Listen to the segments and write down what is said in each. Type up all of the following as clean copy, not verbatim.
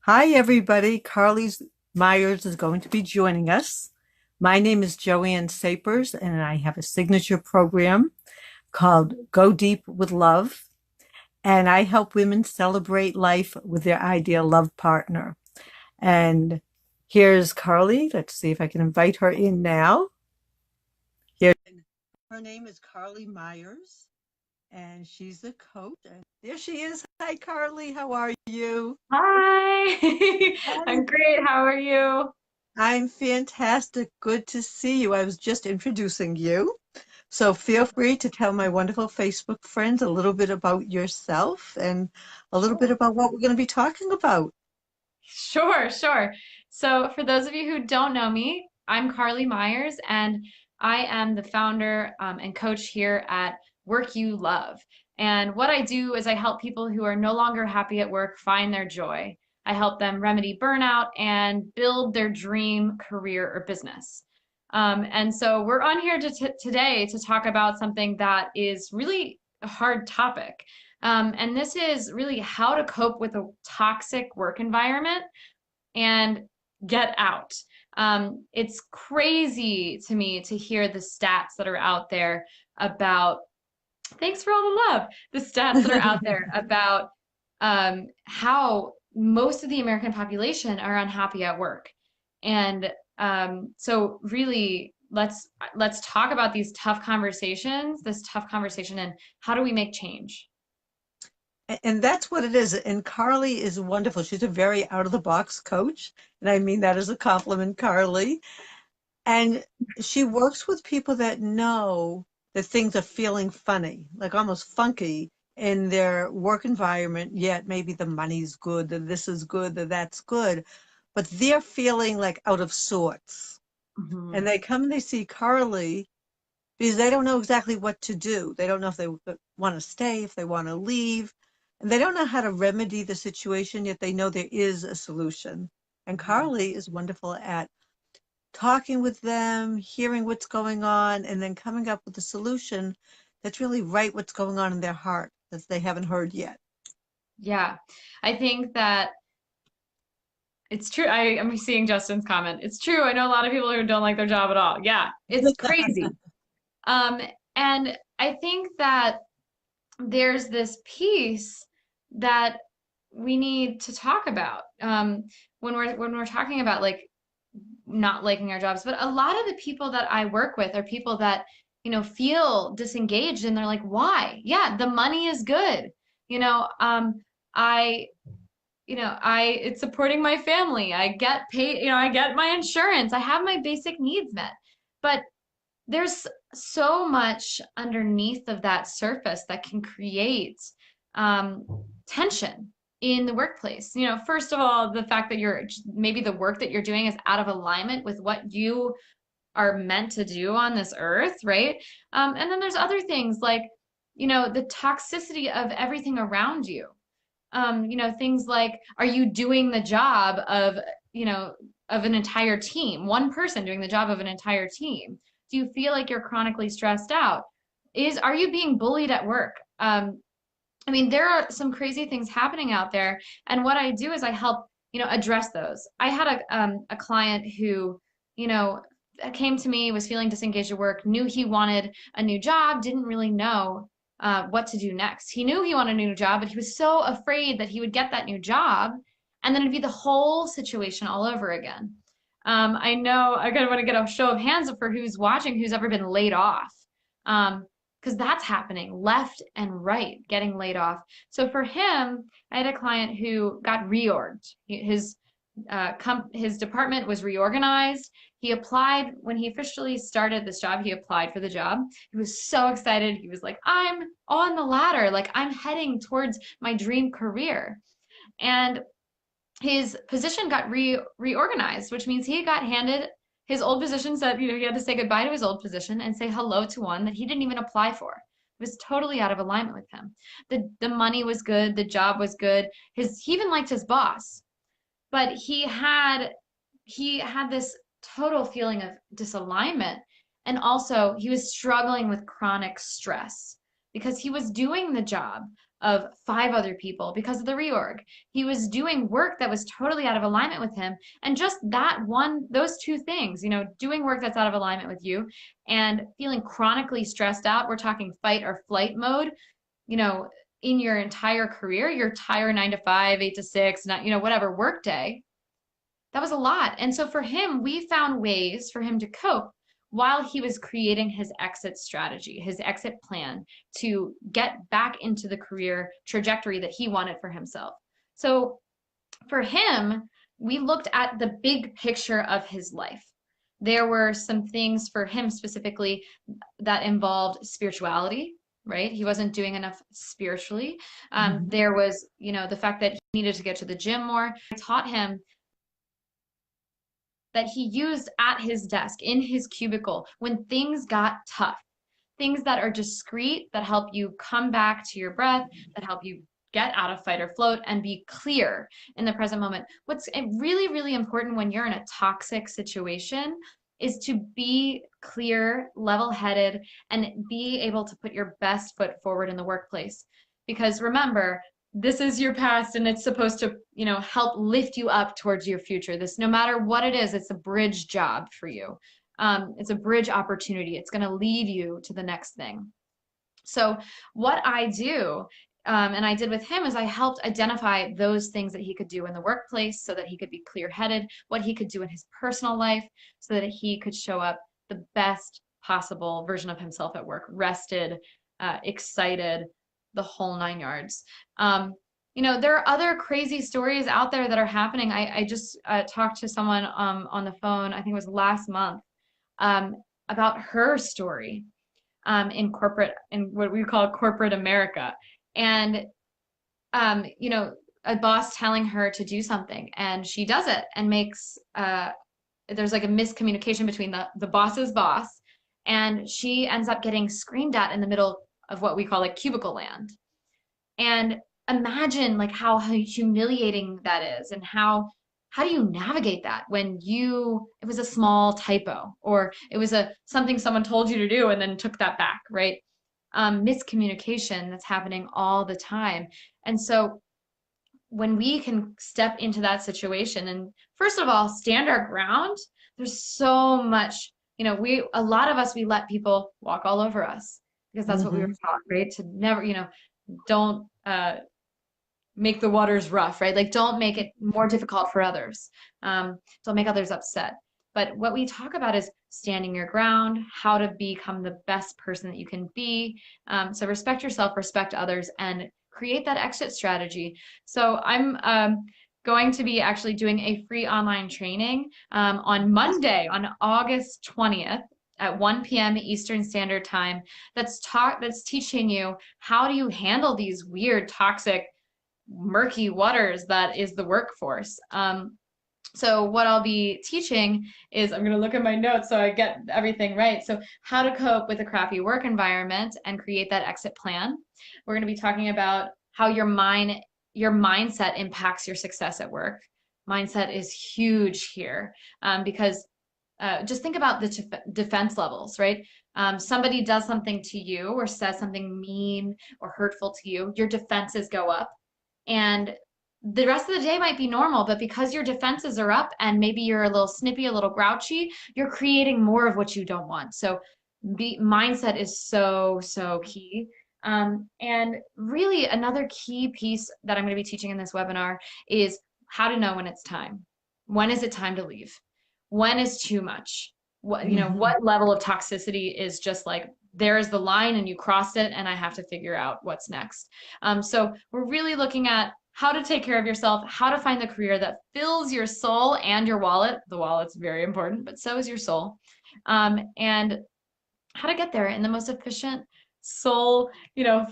Hi, everybody. Carlee Myers is going to be joining us. My name is Joanne Sapers, and I have a signature program called Go Deep with Love. And I help women celebrate life with their ideal love partner. And here's Carlee. Let's see if I can invite her in now. Here, her name is Carlee Myers, and she's a coach. And there she is. Hi, Carlee. How are you? Hi, Hi. I'm great. How are you? I'm fantastic. Good to see you. I was just introducing you. So feel free to tell my wonderful Facebook friends a little bit about yourself and a little bit about what we're going to be talking about. Sure, sure. So, for those of you who don't know me, I'm Carlee Myers, and I am the founder and coach here at Work You Love. And what I do is I help people who are no longer happy at work find their joy. I help them remedy burnout and build their dream career or business. And so, we're on here today to talk about something that is really a hard topic. And this is really how to cope with a toxic work environment and get out. It's crazy to me to hear the stats that are out there about, thanks for all the love, the stats that are out there about how most of the American population are unhappy at work. And so really let's talk about these tough conversations, this tough conversation, and how do we make change? And that's what it is. And Carlee is wonderful. She's a very out of the box coach. And I mean that as a compliment, Carlee. And she works with people that know that things are feeling funny, like almost funky in their work environment, yet maybe the money's good, that this is good, that that's good, but they're feeling like out of sorts. And Mhm. they come and they see Carlee because they don't know exactly what to do. They don't know if they want to stay, if they want to leave, and they don't know how to remedy the situation, yet they know there is a solution. And Mhm. Carlee is wonderful at talking with them, hearing what's going on, and then coming up with a solution that's really right what's going on in their heart that they haven't heard yet. Yeah, I think that it's true. I'm seeing Justin's comment. It's true. I know a lot of people who don't like their job at all. Yeah, it's crazy. Um, and I think that there's this piece that we need to talk about when we're talking about like not liking our jobs. But a lot of the people that I work with are people that, feel disengaged and they're like, why? Yeah, the money is good. You know, I it's supporting my family. I get paid, I get my insurance. I have my basic needs met. But there's so much underneath of that surface that can create um, tension in the workplace. First of all, the fact that maybe the work that you're doing is out of alignment with what you are meant to do on this earth, right? And then there's other things like, the toxicity of everything around you. Things like, are you doing the job you know, of an entire team, one person doing the job of an entire team? Do you feel like you're chronically stressed out? Are you being bullied at work? I mean, there are some crazy things happening out there, and what I do is I help, address those. I had a client who, you know, came to me, was feeling disengaged at work, knew he wanted a new job, didn't really know what to do next. He knew he wanted a new job, but he was so afraid that he would get that new job, and then it'd be the whole situation all over again. I know I kind of want to get a show of hands for who's watching, who's ever been laid off. Because that's happening left and right, getting laid off. So for him, I had a client who got reorged. His department was reorganized. He applied when he officially started this job. He applied for the job. He was so excited. He was like, "I'm on the ladder. Like I'm heading towards my dream career." And his position got reorganized, which means he got handed his old position. Said, he had to say goodbye to his old position and say hello to one that he didn't even apply for. It was totally out of alignment with him. The money was good, the job was good. He even liked his boss, but he had this total feeling of disalignment, and also he was struggling with chronic stress because he was doing the job, of 5 other people because of the reorg. He was doing work that was totally out of alignment with him. And just that one, those two things, doing work that's out of alignment with you and feeling chronically stressed out, we're talking fight or flight mode, you know, in your entire career, your entire 9 to 5, 8 to 6, not, whatever work day, that was a lot. And so for him, we found ways for him to cope while he was creating his exit strategy, his exit plan to get back into the career trajectory that he wanted for himself. So for him, we looked at the big picture of his life. There were some things for him specifically that involved spirituality, right? He wasn't doing enough spiritually. Mhm. There was, the fact that he needed to get to the gym more. I taught him that he used at his desk in his cubicle when things got tough, things that are discreet, that help you come back to your breath, that help you get out of fight or float and be clear in the present moment. What's really, really important when you're in a toxic situation is to be clear, level headed, and be able to put your best foot forward in the workplace. Because remember, this is your past and it's supposed to, help lift you up towards your future. This, no matter what it is, it's a bridge job for you. It's a bridge opportunity. It's going to lead you to the next thing. So what I do, and I did with him, is I helped identify those things that he could do in the workplace so that he could be clear-headed, what he could do in his personal life so that he could show up the best possible version of himself at work, rested, excited, the whole 9 yards. There are other crazy stories out there that are happening. I just talked to someone on the phone, I think it was last month, um, about her story in what we call corporate America. And, a boss telling her to do something and she does it and makes, there's like a miscommunication between the boss's boss and she ends up getting screamed at in the middle of what we call like cubicle land. And imagine like how humiliating that is and how do you navigate that when it was a small typo or it was something someone told you to do and then took that back, right? Miscommunication that's happening all the time. And so when we can step into that situation and first of all stand our ground, there's so much, a lot of us, we let people walk all over us because that's what we were Mhm. taught, right? To never, don't make the waters rough, right? Like don't make it more difficult for others. Don't make others upset. But what we talk about is standing your ground, how to become the best person that you can be. So respect yourself, respect others, and create that exit strategy. So I'm going to be actually doing a free online training on Monday, on August 20th at 1 p.m. Eastern Standard Time. That's teaching you how do you handle these weird, toxic, murky waters that is the workforce. So what I'll be teaching is I'm going to look at my notes so I get everything right. So how to cope with a crappy work environment and create that exit plan. We're going to be talking about how your mindset impacts your success at work. Mindset is huge here because just think about the defense levels, right? Somebody does something to you or says something mean or hurtful to you, your defenses go up. And the rest of the day might be normal, but because your defenses are up and maybe you're a little snippy, a little grouchy, you're creating more of what you don't want. So mindset is so, so key. And really another key piece that I'm going to be teaching in this webinar is how to know when it's time. When is it time to leave? When is too much? Mhm. What level of toxicity is just like, there is the line and you crossed it and I have to figure out what's next. So we're really looking at how to take care of yourself, how to find the career that fills your soul and your wallet. The wallet's very important, but so is your soul. And how to get there in the most efficient, soul,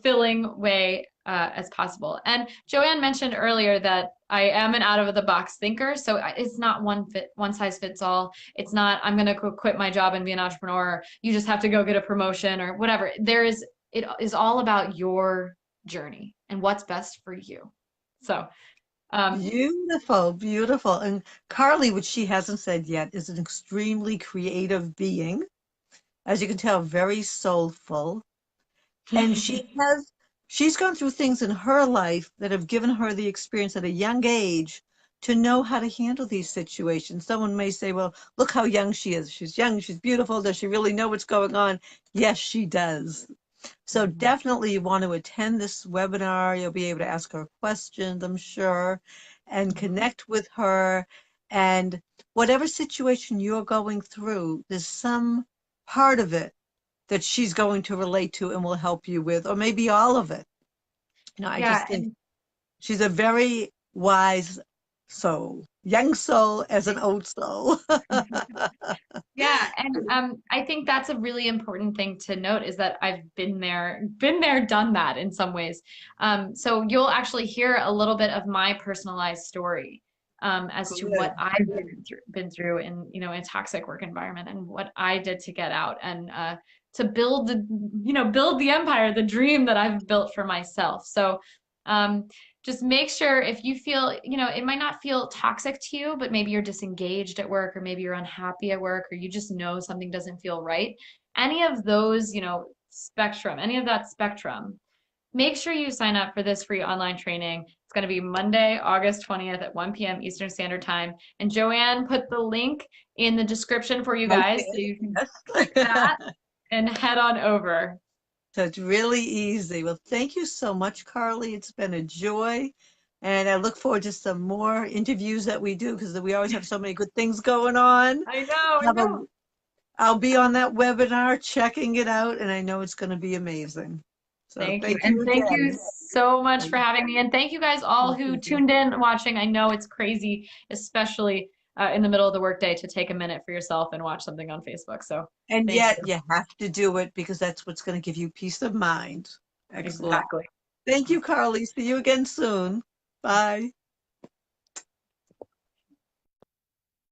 filling way as possible. And Joanne mentioned earlier that I am an out of the box thinker, so it's not one size fits all. It's not I'm going to quit my job and be an entrepreneur. You just have to go get a promotion or whatever. It is all about your journey and what's best for you. So, um, Beautiful, beautiful. And Carlee, which she hasn't said yet, is an extremely creative being. As you can tell, very soulful. And she's gone through things in her life that have given her the experience at a young age to know how to handle these situations. Someone may say, well, look how young she is. She's young, she's beautiful. Does she really know what's going on? Yes, she does. So Mhm. definitely you want to attend this webinar. You'll be able to ask her questions, I'm sure, and Mhm. connect with her. And whatever situation you're going through, there's some part of it that she's going to relate to and will help you with, or maybe all of it. I Yeah, just think she's a very wise soul, young soul as an old soul. yeah, and I think that's a really important thing to note is that I've been there, done that in some ways. So you'll actually hear a little bit of my personalized story as to what Good. I've been through in, you know, in a toxic work environment and what I did to get out and to build the, you know, build the empire, the dream that I've built for myself. So um, just make sure if you feel, you know, it might not feel toxic to you, but maybe you're disengaged at work, or maybe you're unhappy at work, or you just know something doesn't feel right. Any of those, you know, spectrum, any of that spectrum, make sure you sign up for this free online training. It's going to be Monday, August 20th at 1 p.m. Eastern Standard Time. And Joanne put the link in the description for you guys so Okay. you can click Yes. that and head on over. So it's really easy. Well, thank you so much, Carlee. It's been a joy. And I look forward to some more interviews that we do because we always have so many good things going on. I know, I Have a, know. I'll be on that webinar checking it out, and I know it's going to be amazing. So Thank you. thank you And thank you again. so much for having me. And thank you guys all who tuned in watching. I know it's crazy, especially in the middle of the workday, to take a minute for yourself and watch something on Facebook. So And thank yet you. you have to do it because that's what's going to give you peace of mind. Excellent. Exactly. Thank you, Carlee. See you again soon. Bye.